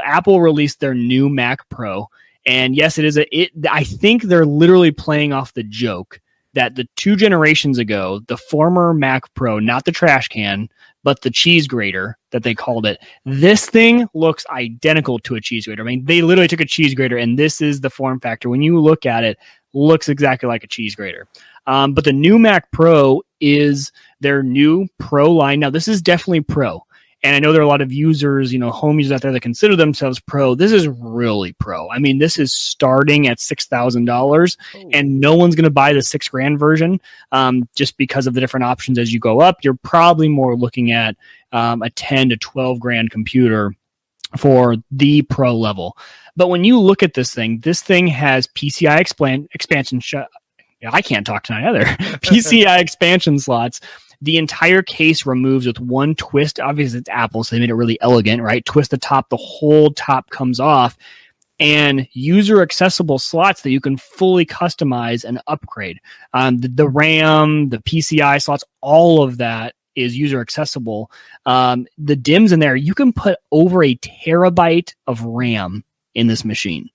Apple released their new Mac Pro, and yes, I think they're literally playing off the joke that the 2 generations ago, the former Mac Pro, not the trash can, but the cheese grater that they called it, this thing looks identical to a cheese grater. I mean, they literally took a cheese grater, and this is the form factor. When you look at it, looks exactly like a cheese grater. But the new Mac Pro is their new Pro line. Now, this is definitely Pro. And I know there are a lot of users, home users out there that consider themselves pro. This is really pro. I mean, this is starting at $6,000, and no one's going to buy the $6,000 version just because of the different options as you go up. You're probably more looking at a 10 to 12 grand computer for the pro level. But when you look at this thing has PCI expansion. I can't talk tonight either. PCI expansion slots. The entire case removes with one twist. Obviously, it's Apple, so they made it really elegant, right? Twist the top, the whole top comes off. And user-accessible slots that you can fully customize and upgrade. The RAM, the PCI slots, all of that is user-accessible. The DIMMs in there, you can put over a terabyte of RAM in this machine.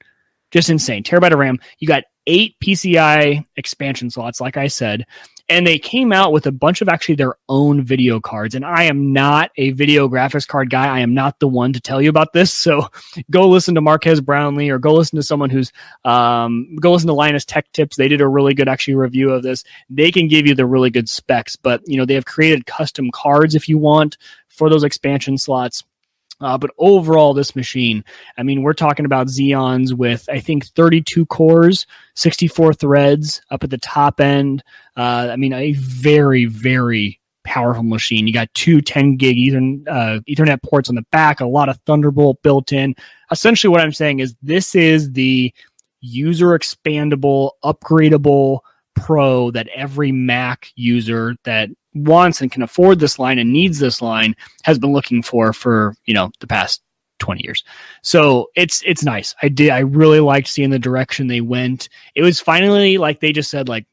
Just insane. Terabyte of RAM. You got 8 PCI expansion slots, like I said. And they came out with a bunch of actually their own video cards. And I am not a video graphics card guy. I am not the one to tell you about this. So go listen to Marquez Brownlee, or go listen to someone who's, go listen to Linus Tech Tips. They did a really good actually review of this. They can give you the really good specs, but they have created custom cards if you want for those expansion slots. But overall, this machine, I mean, we're talking about Xeons with, I think, 32 cores, 64 threads up at the top end. I mean, a very, very powerful machine. You got 2 10 gig Ethernet ports on the back, a lot of Thunderbolt built in. Essentially, what I'm saying is this is the user expandable, upgradable Pro that every Mac user that wants and can afford this line and needs this line has been looking for the past 20 years. So it's nice. I really liked seeing the direction they went. It was finally like they just said, like,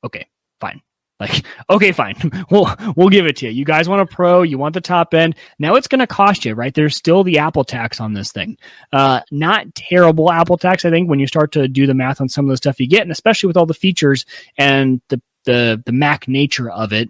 okay, fine. Like, okay, fine. We'll give it to you. You guys want a Pro, you want the top end. Now it's going to cost you, right? There's still the Apple tax on this thing. Not terrible Apple tax, I think, when you start to do the math on some of the stuff you get, and especially with all the features and the Mac nature of it.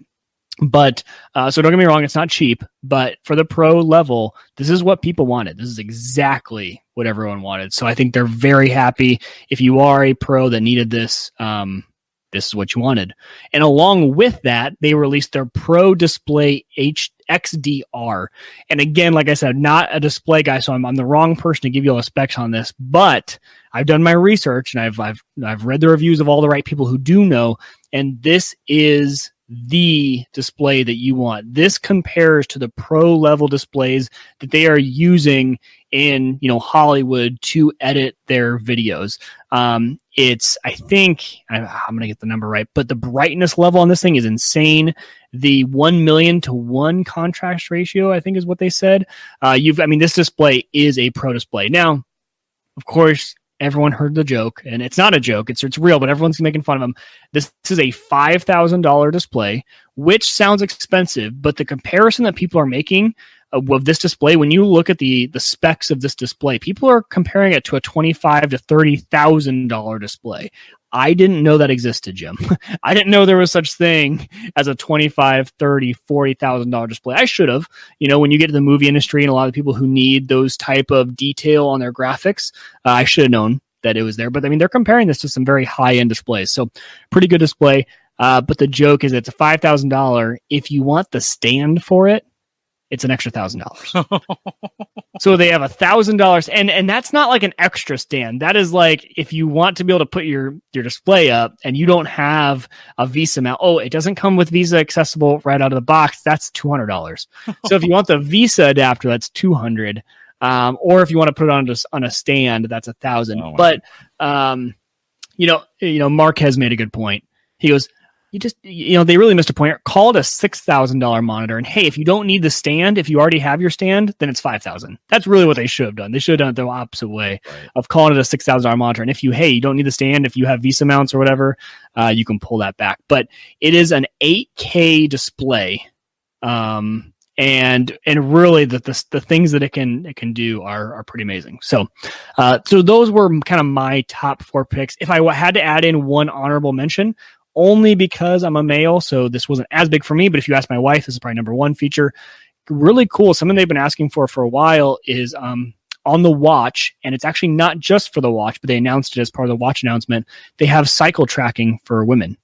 But so don't get me wrong, it's not cheap, but for the Pro level, this is what people wanted. This is exactly what everyone wanted. So I think they're very happy. If you are a Pro that needed this, this is what you wanted. And along with that, they released their Pro Display XDR. And again, like I said, not a display guy, so I'm the wrong person to give you all the specs on this, but I've done my research and I've read the reviews of all the right people who do know, and this is the display that you want. This compares to the pro level displays that they are using in Hollywood to edit their videos. It's, I think, I'm going to get the number right, but the brightness level on this thing is insane. The 1 million to 1 contrast ratio, I think, is what they said. This display is a pro display. Now, of course, everyone heard the joke, and it's not a joke. It's real, but everyone's making fun of them. This is a $5,000 display, which sounds expensive, but the comparison that people are making of this display, when you look at the specs of this display, people are comparing it to a $25,000 to $30,000 display. I didn't know that existed, Jim. I didn't know there was such thing as a $25,000, $30,000, $40,000 display. I should have. When you get to the movie industry and a lot of people who need those type of detail on their graphics, I should have known that it was there. But they're comparing this to some very high-end displays. So pretty good display. But the joke is it's a $5,000. If you want the stand for it, it's an extra $1,000. So they have $1,000, and that's not like an extra stand. That is like if you want to be able to put your display up and you don't have a Visa mount. Oh, it doesn't come with Visa accessible right out of the box. That's $200. So if you want the Visa adapter, that's $200. Or if you want to put it on a stand, that's $1,000. Oh, but Mark has made a good point. He goes, they really missed a point. Call it a $6,000 monitor. And hey, if you don't need the stand, if you already have your stand, then it's $5,000. That's really what they should have done. They should have done it the opposite way of calling it a $6,000 monitor. And if you don't need the stand, if you have Visa mounts or whatever, you can pull that back. But it is an 8K display. and really the things that it can do are pretty amazing. So those were kind of my top 4 picks. If I had to add in one honorable mention, only because I'm a male, so this wasn't as big for me, but if you ask my wife, this is probably number 1 feature. Really cool. Something they've been asking for a while is on the watch, and it's actually not just for the watch, but they announced it as part of the watch announcement. They have cycle tracking for women.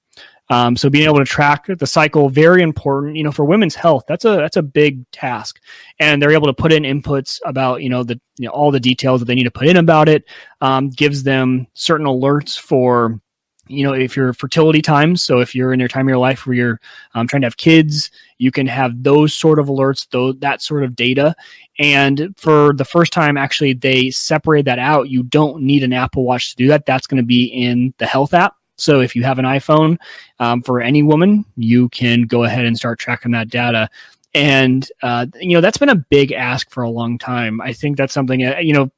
So being able to track the cycle, very important, for women's health. That's a big task, and they're able to put in inputs about, all the details that they need to put in about it. Gives them certain alerts for, if your fertility times. So if you're in your time of your life where you're trying to have kids, you can have those sort of alerts, that sort of data. And for the first time, actually, they separated that out. You don't need an Apple Watch to do that. That's going to be in the health app. So if you have an iPhone, for any woman, you can go ahead and start tracking that data. And, that's been a big ask for a long time. I think that's something,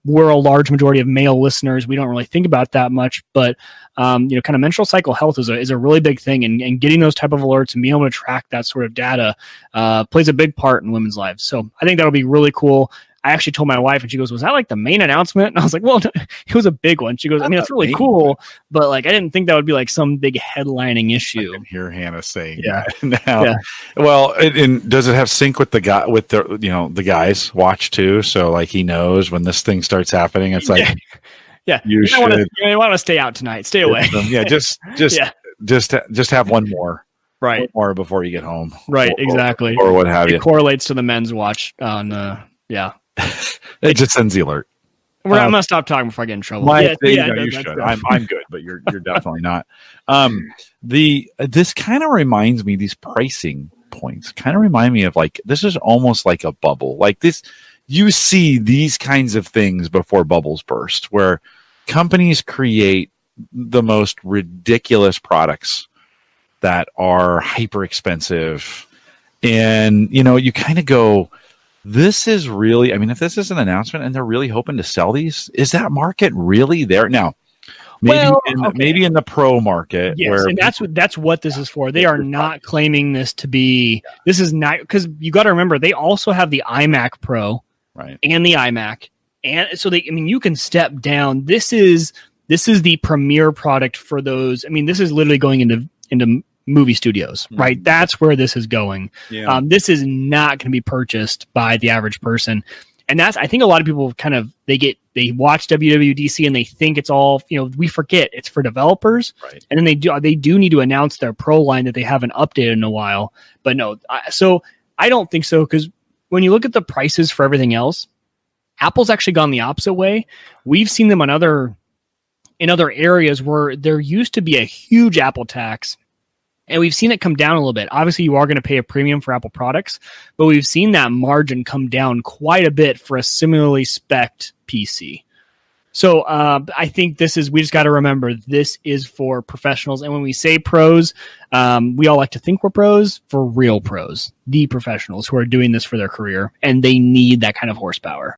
we're a large majority of male listeners. We don't really think about that much, but, kind of menstrual cycle health is a really big thing. And getting those type of alerts and being able to track that sort of data plays a big part in women's lives. So I think that'll be really cool. I actually told my wife, and she goes, "Was that like the main announcement?" And I was like, "Well, it was a big one." She goes, "I mean, it's really cool, but like, I didn't think that would be like some big headlining issue." I can hear Hannah saying, "Yeah, now." Yeah. Well, and does it have sync with the guy with the guy's watch too? So like he knows when this thing starts happening. It's like, yeah, you should want to stay out tonight. Stay away. Yeah, just have one more. Right. One more before you get home. Right. Exactly. Or what have you. It correlates to the men's watch on. Yeah. It just sends the alert. I'm gonna stop talking before I get in trouble. You should. I'm good, but you're definitely not. This kind of reminds me, these pricing points kind of remind me of like, this is almost like a bubble. Like this, you see these kinds of things before bubbles burst, where companies create the most ridiculous products that are hyper expensive, and you kind of go, this is really, I mean, if this is an announcement and they're really hoping to sell these, is that market really there? Now, maybe in the pro market. Yes, and that's what this is for. They are not claiming this to be, this is not, because you got to remember, they also have the iMac Pro, right, and the iMac. And so you can step down. This is the premier product for those. I mean, this is literally going into movie studios, right? That's where this is going. Yeah. This is not going to be purchased by the average person. And that's, I think a lot of people kind of, they watch WWDC and they think it's all, we forget it's for developers. Right. And then they do need to announce their pro line that they haven't updated in a while. But no, so I don't think so. Because when you look at the prices for everything else, Apple's actually gone the opposite way. We've seen them in other areas where there used to be a huge Apple tax. And we've seen it come down a little bit. Obviously, you are going to pay a premium for Apple products, but we've seen that margin come down quite a bit for a similarly spec'd PC. So I think we just got to remember, this is for professionals. And when we say pros, we all like to think we're pros. For real pros, the professionals who are doing this for their career, and they need that kind of horsepower.